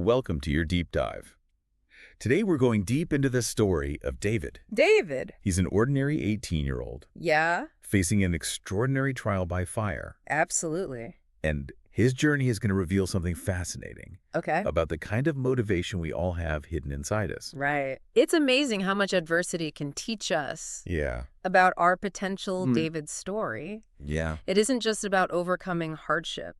Welcome to your deep dive. Today we're going deep into the story of David. David. He's an ordinary 18-year-old Yeah, facing an extraordinary trial by fire. absolutely. And his journey is going to reveal something fascinating Okay. about the kind of motivation we all have hidden inside us. Right. It's amazing how much adversity can teach us Yeah. about our potential David story. Yeah. It isn't just about overcoming hardship.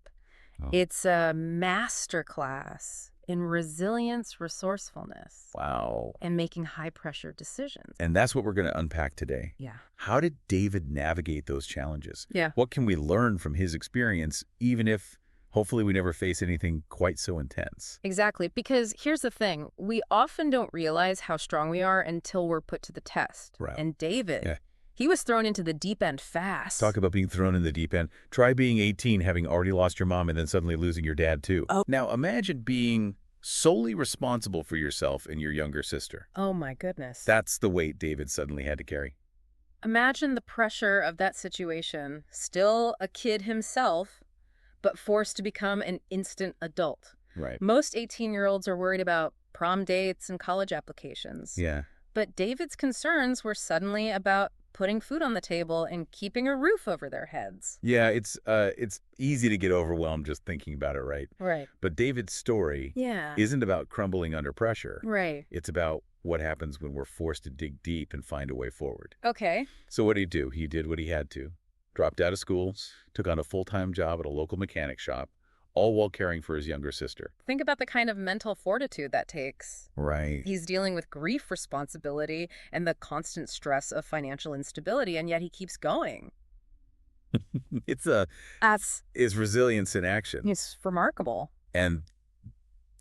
Oh. It's a masterclass in resilience, resourcefulness, Wow. and making high-pressure decisions. And that's what we're going to unpack today. Yeah. How did David navigate those challenges? Yeah. What can we learn from his experience, even if hopefully we never face anything quite so intense? Exactly. Because here's the thing. We often don't realize how strong we are until we're put to the test. Right. And David, Yeah. he was thrown into the deep end fast. Talk about being thrown in the deep end. Try being 18, having already lost your mom, and then suddenly losing your dad, too. Oh. Now, imagine being solely responsible for yourself and your younger sister. Oh, my goodness. That's the weight David suddenly had to carry. Imagine the pressure of that situation. Still a kid himself, but forced to become an instant adult. Right. Most 18-year-olds are worried about prom dates and college applications. Yeah. But David's concerns were suddenly about putting food on the table and keeping a roof over their heads. Yeah, it's easy to get overwhelmed just thinking about it, right? Right. But David's story Yeah. isn't about crumbling under pressure. Right. It's about what happens when we're forced to dig deep and find a way forward. Okay. So what did he do? He did what he had to. Dropped out of school, took on a full-time job at a local mechanic shop, all while caring for his younger sister. Think about the kind of mental fortitude that takes. Right. He's dealing with grief responsibility and the constant stress of financial instability, and yet he keeps going. That's It's resilience in action. it's remarkable. And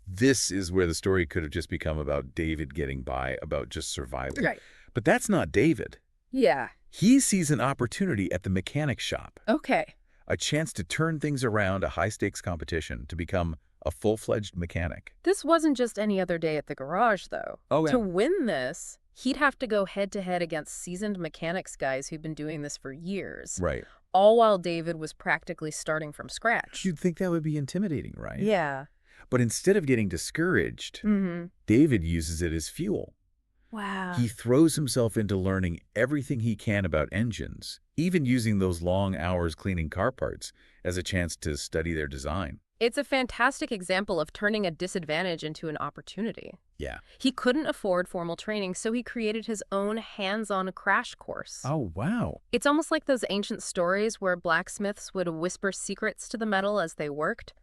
this is where the story could have just become about David getting by, about just surviving. Right. But that's not David. Yeah. He sees an opportunity at the mechanic shop, Okay. a chance to turn things around, a high-stakes competition, to become a full-fledged mechanic. This wasn't just any other day at the garage, though. Oh, yeah. To win this, he'd have to go head-to-head against seasoned mechanics guys who've been doing this for years, Right. all while David was practically starting from scratch. You'd think that would be intimidating, right? Yeah. But instead of getting discouraged, Mm-hmm. David uses it as fuel. Wow. He throws himself into learning everything he can about engines, even using those long hours cleaning car parts as a chance to study their design. It's a fantastic example of turning a disadvantage into an opportunity. Yeah. He couldn't afford formal training, so he created his own hands-on crash course. Oh, wow. It's almost like those ancient stories where blacksmiths would whisper secrets to the metal as they worked.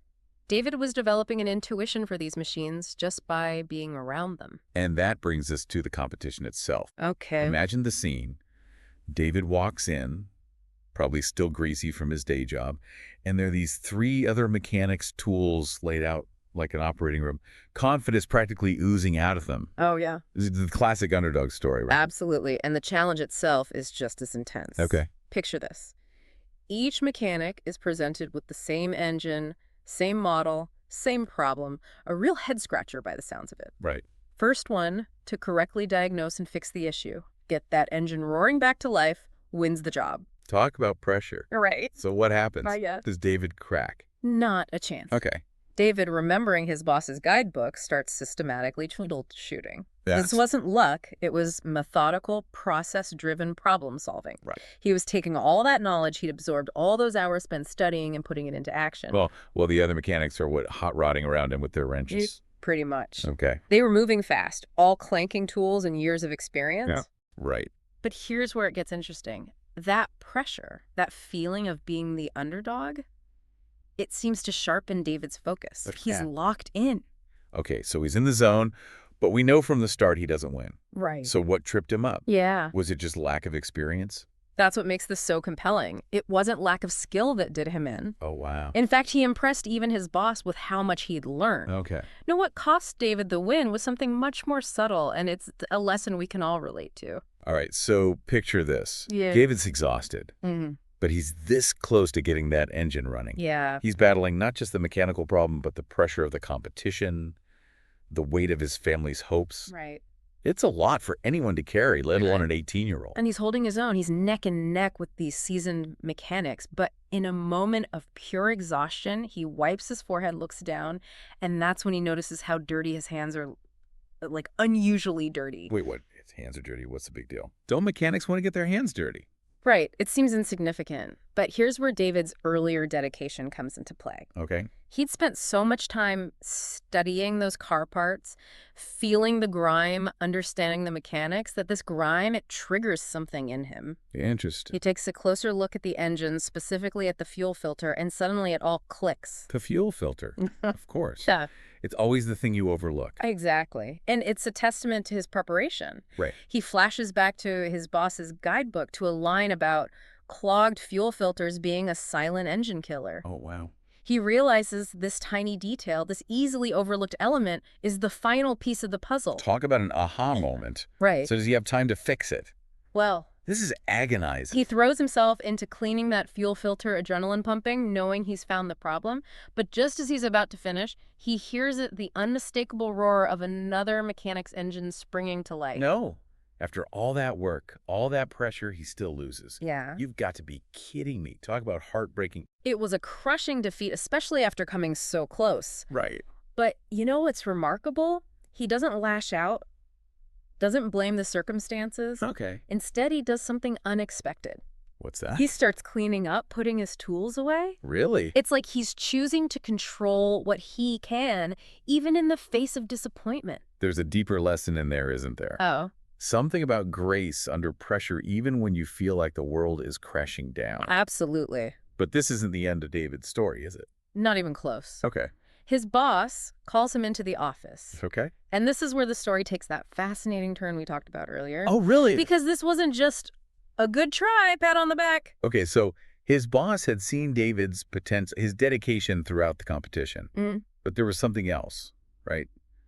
David was developing an intuition for these machines just by being around them. And that brings us to the competition itself. Okay. Imagine the scene. David walks in, probably still greasy from his day job, and there are these three other mechanics' tools laid out like an operating room. Confidence practically oozing out of them. Oh, yeah. This is the classic underdog story, right? Absolutely. And the challenge itself is just as intense. Okay. Picture this. Each mechanic is presented with the same engine, same model, same problem, a real head-scratcher by the sounds of it. Right. First one to correctly diagnose and fix the issue, get that engine roaring back to life, wins the job. Talk about pressure. Right. So what happens? Not yet. Does David crack? Not a chance. Okay. David, remembering his boss's guidebook, starts systematically troubleshooting. That's This wasn't luck. It was methodical, process-driven problem solving. right. He was taking all that knowledge he'd absorbed all those hours spent studying and putting it into action. Well, the other mechanics are hot rodding around him with their wrenches. Pretty much. Okay. They were moving fast, all clanking tools and years of experience. Yeah. Right. But here's where it gets interesting. That pressure, that feeling of being the underdog, it seems to sharpen David's focus. But He's yeah. locked in. Okay, so he's in the zone, but we know from the start he doesn't win. Right. So what tripped him up? Yeah. Was it just lack of experience? That's what makes this so compelling. It wasn't lack of skill that did him in. Oh, wow. In fact, he impressed even his boss with how much he'd learned. Okay. No, what cost David the win was something much more subtle, and it's a lesson we can all relate to. All right, so picture this. Yeah. David's exhausted, Mm-hmm. but he's this close to getting that engine running. Yeah. He's battling not just the mechanical problem, but the pressure of the competition, the weight of his family's hopes. Right. It's a lot for anyone to carry, let alone an 18-year-old. And he's holding his own. He's neck and neck with these seasoned mechanics, but In a moment of pure exhaustion, he wipes his forehead, looks down, and that's when he notices how dirty his hands are, like unusually dirty. Wait, what? His hands are dirty. What's the big deal? Don't mechanics want to get their hands dirty? Right, it seems insignificant, but here's where David's earlier dedication comes into play. Okay. He'd spent so much time studying those car parts, feeling the grime, understanding the mechanics, that this grime, it triggers something in him. Interesting. He takes a closer look at the engine, specifically at the fuel filter, and suddenly it all clicks. The fuel filter. Of course. Yeah, It's always the thing you overlook. exactly. And it's a testament to his preparation. Right. He flashes back to his boss's guidebook to a line about clogged fuel filters being a silent engine killer. Oh, wow. He realizes this tiny detail, this easily overlooked element, is the final piece of the puzzle. Talk about an aha moment. Right. So does he have time to fix it? Well, This is agonizing. he throws himself into cleaning that fuel filter, adrenaline pumping, knowing he's found the problem. But just as he's about to finish, he hears the unmistakable roar of another mechanic's engine springing to life. No. After all that work, all that pressure, he still loses. Yeah. You've got to be kidding me. Talk about heartbreaking. It was a crushing defeat, especially after coming so close. Right. But you know what's remarkable? He doesn't lash out, doesn't blame the circumstances. Okay. Instead, he does something unexpected. What's that? He starts cleaning up, putting his tools away. Really? It's like he's choosing to control what he can, even in the face of disappointment. There's a deeper lesson in there, isn't there? Oh, Something about grace under pressure, even when you feel like the world is crashing down. absolutely. But this isn't the end of David's story, is it? Not even close. Okay. His boss calls him into the office. Okay. And this is where the story takes that fascinating turn we talked about earlier. Oh, really? Because this wasn't just a good try, pat on the back. Okay, so his boss had seen David's potential, his dedication throughout the competition. Mm. But there was something else, right?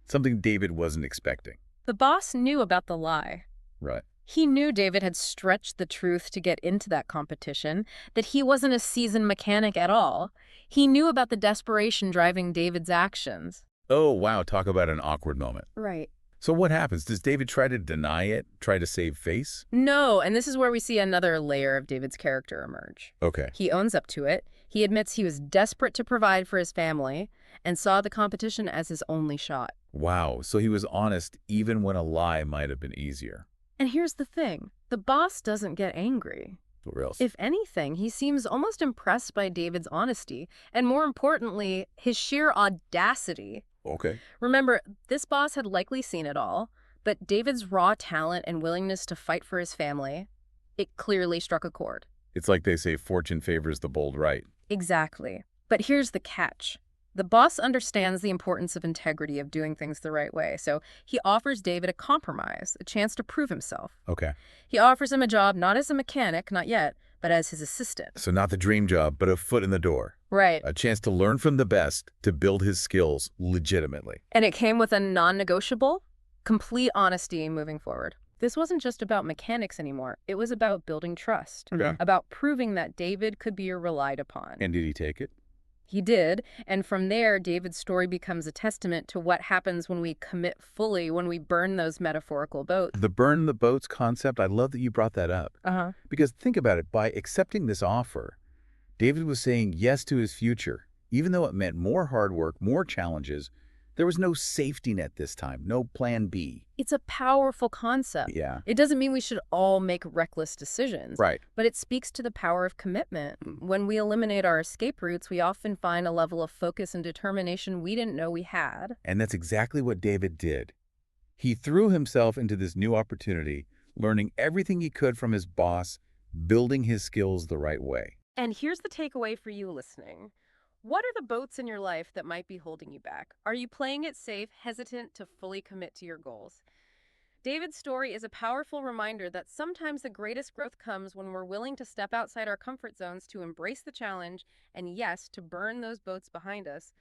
Something David wasn't expecting. The boss knew about the lie. Right. He knew David had stretched the truth to get into that competition, that he wasn't a seasoned mechanic at all. He knew about the desperation driving David's actions. Oh, wow. Talk about an awkward moment. Right. So what happens? Does David try to deny it? Try to save face? No, and this is where we see another layer of David's character emerge. Okay. He owns up to it. He admits he was desperate to provide for his family and saw the competition as his only shot. Wow. So he was honest even when a lie might have been easier. And here's the thing. The boss doesn't get angry. Or else. If anything, he seems almost impressed by David's honesty, and more importantly, his sheer audacity. Okay. Remember, this boss had likely seen it all, but David's raw talent and willingness to fight for his family, it clearly struck a chord. It's like they say fortune favors the bold, right? Exactly. But here's the catch. The boss understands the importance of integrity, of doing things the right way, so he offers David a compromise, a chance to prove himself. Okay. He offers him a job not as a mechanic, not yet, but as his assistant. So not the dream job, but a foot in the door. Right. A chance to learn from the best, to build his skills legitimately. And it came with a non-negotiable, complete honesty moving forward. This wasn't just about mechanics anymore. It was about building trust, Okay. about proving that David could be relied upon. And did he take it? He did, and from there, David's story becomes a testament to what happens when we commit fully, when we burn those metaphorical boats. The burn the boats concept, I love that you brought that up. Uh-huh. Because think about it, by accepting this offer, David was saying yes to his future. Even though it meant more hard work, more challenges, there was no safety net this time, no plan B. It's a powerful concept. Yeah. It doesn't mean we should all make reckless decisions. Right. But it speaks to the power of commitment. When we eliminate our escape routes, we often find a level of focus and determination we didn't know we had. And that's exactly what David did. He threw himself into this new opportunity, learning everything he could from his boss, building his skills the right way. And here's the takeaway for you listening. What are the boats in your life that might be holding you back? Are you playing it safe, hesitant to fully commit to your goals? David's story is a powerful reminder that sometimes the greatest growth comes when we're willing to step outside our comfort zones, to embrace the challenge, and yes, to burn those boats behind us